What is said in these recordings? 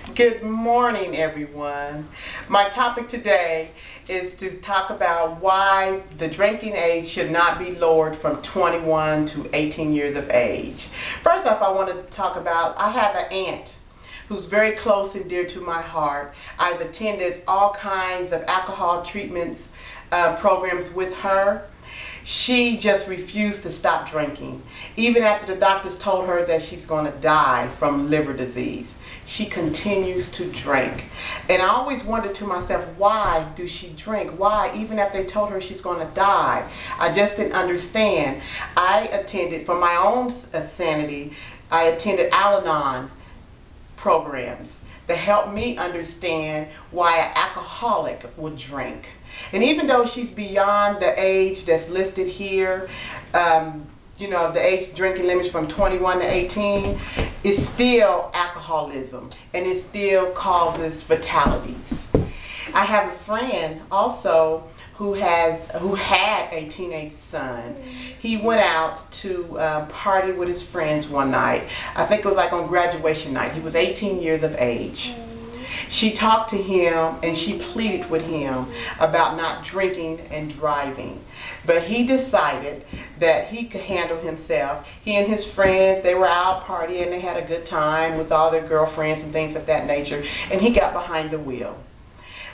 Good morning, everyone. My topic today is to talk about why the drinking age should not be lowered from 21 to 18 years of age. First off, I want to talk about, I have an aunt who's very close and dear to my heart. I've attended all kinds of alcohol treatments programs with her. She just refused to stop drinking. Even after the doctors told her that she's going to die from liver disease, she continues to drink. And I always wondered to myself, why do she drink? Why? Even after they told her she's going to die. I just didn't understand. I attended, for my own sanity, I attended Al-Anon programs that helped me understand why an alcoholic would drink. And even though she's beyond the age that's listed here, the age drinking limits from 21 to 18, it's still alcoholism and it still causes fatalities. I have a friend also who had a teenage son. He went out to party with his friends one night. I think it was like on graduation night. He was 18 years of age. She talked to him and she pleaded with him about not drinking and driving. But he decided that he could handle himself. He and his friends, they were out partying, they had a good time with all their girlfriends and things of that nature. And he got behind the wheel.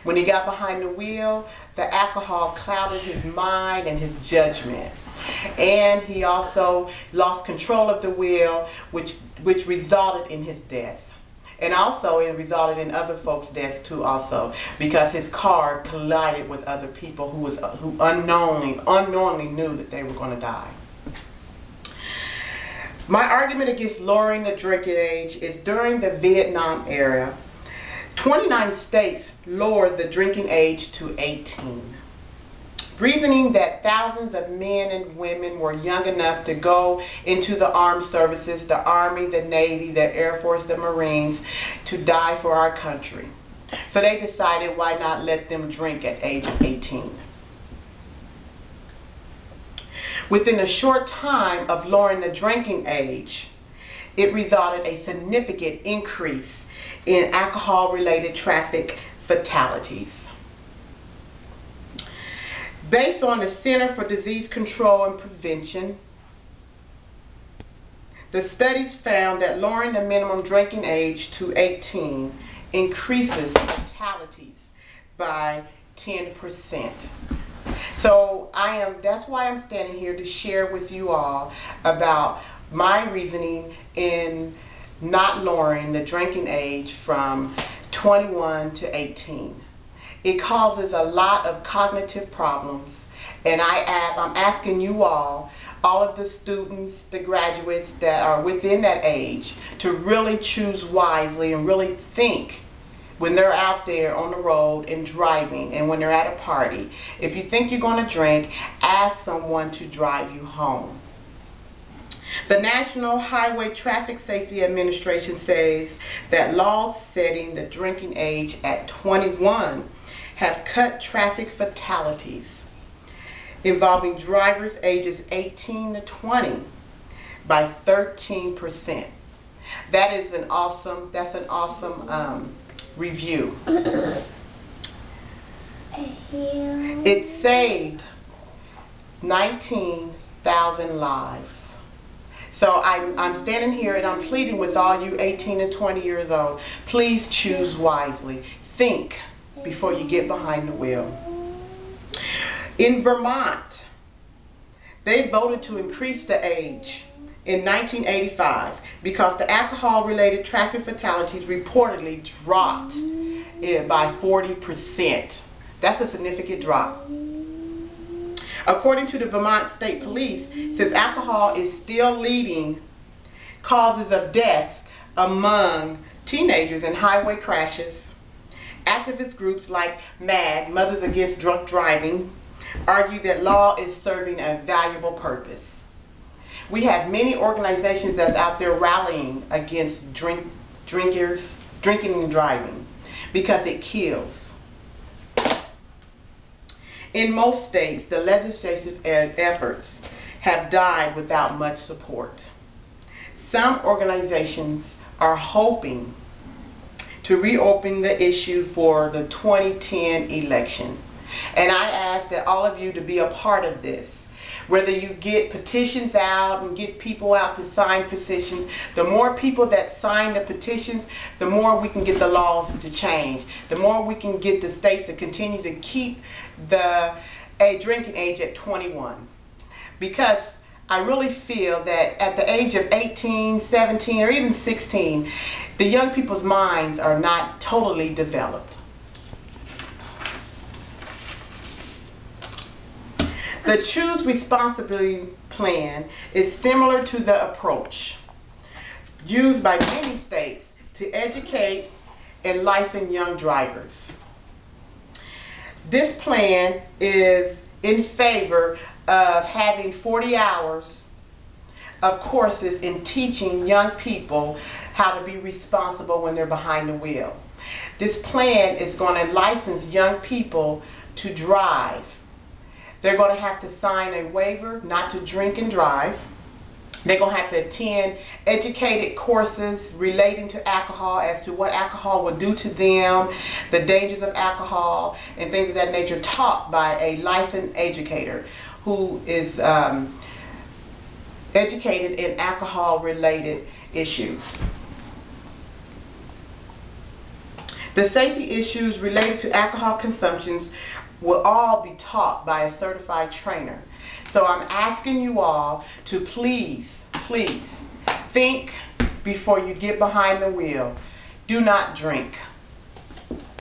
When he got behind the wheel, the alcohol clouded his mind and his judgment. And he also lost control of the wheel, which resulted in his death. And also it resulted in other folks' deaths too also, because his car collided with other people who unknowingly knew that they were going to die. My argument against lowering the drinking age is during the Vietnam era, 29 states lowered the drinking age to 18. Reasoning that thousands of men and women were young enough to go into the armed services, the Army, the Navy, the Air Force, the Marines, to die for our country. So they decided, why not let them drink at age 18? Within a short time of lowering the drinking age, it resulted a significant increase in alcohol-related traffic fatalities. Based on the Center for Disease Control and Prevention, the studies found that lowering the minimum drinking age to 18 increases fatalities by 10%. So that's why I'm standing here to share with you all about my reasoning in not lowering the drinking age from 21 to 18. It causes a lot of cognitive problems, and I'm asking you all of the students, the graduates that are within that age, to really choose wisely and really think when they're out there on the road and driving, and when they're at a party. If you think you're going to drink, ask someone to drive you home. The National Highway Traffic Safety Administration says that laws setting the drinking age at 21 have cut traffic fatalities involving drivers ages 18 to 20 by 13%. That's an awesome review. It saved 19,000 lives. So I'm standing here and I'm pleading with all you 18 and 20 years old, please choose wisely. Think before you get behind the wheel. In Vermont, they voted to increase the age in 1985 because the alcohol-related traffic fatalities reportedly dropped by 40%. That's a significant drop. According to the Vermont State Police, since alcohol is still leading causes of death among teenagers in highway crashes, activist groups like MAD, Mothers Against Drunk Driving, argue that law is serving a valuable purpose. We have many organizations that's out there rallying against drinking and driving because it kills. In most states, the legislative efforts have died without much support. Some organizations are hoping to reopen the issue for the 2010 election. And I ask that all of you to be a part of this. Whether you get petitions out and get people out to sign petitions, the more people that sign the petitions, the more we can get the laws to change. The more we can get the states to continue to keep the drinking age at 21. Because I really feel that at the age of 18, 17, or even 16, the young people's minds are not totally developed. The Choose Responsibility plan is similar to the approach used by many states to educate and license young drivers. This plan is in favor of having 40 hours of courses in teaching young people how to be responsible when they're behind the wheel. This plan is going to license young people to drive. They're going to have to sign a waiver not to drink and drive. They're going to have to attend educated courses relating to alcohol as to what alcohol will do to them, the dangers of alcohol, and things of that nature, taught by a licensed educator who is educated in alcohol-related issues. The safety issues related to alcohol consumptions will all be taught by a certified trainer. So I'm asking you all to please think before you get behind the wheel. Do not drink.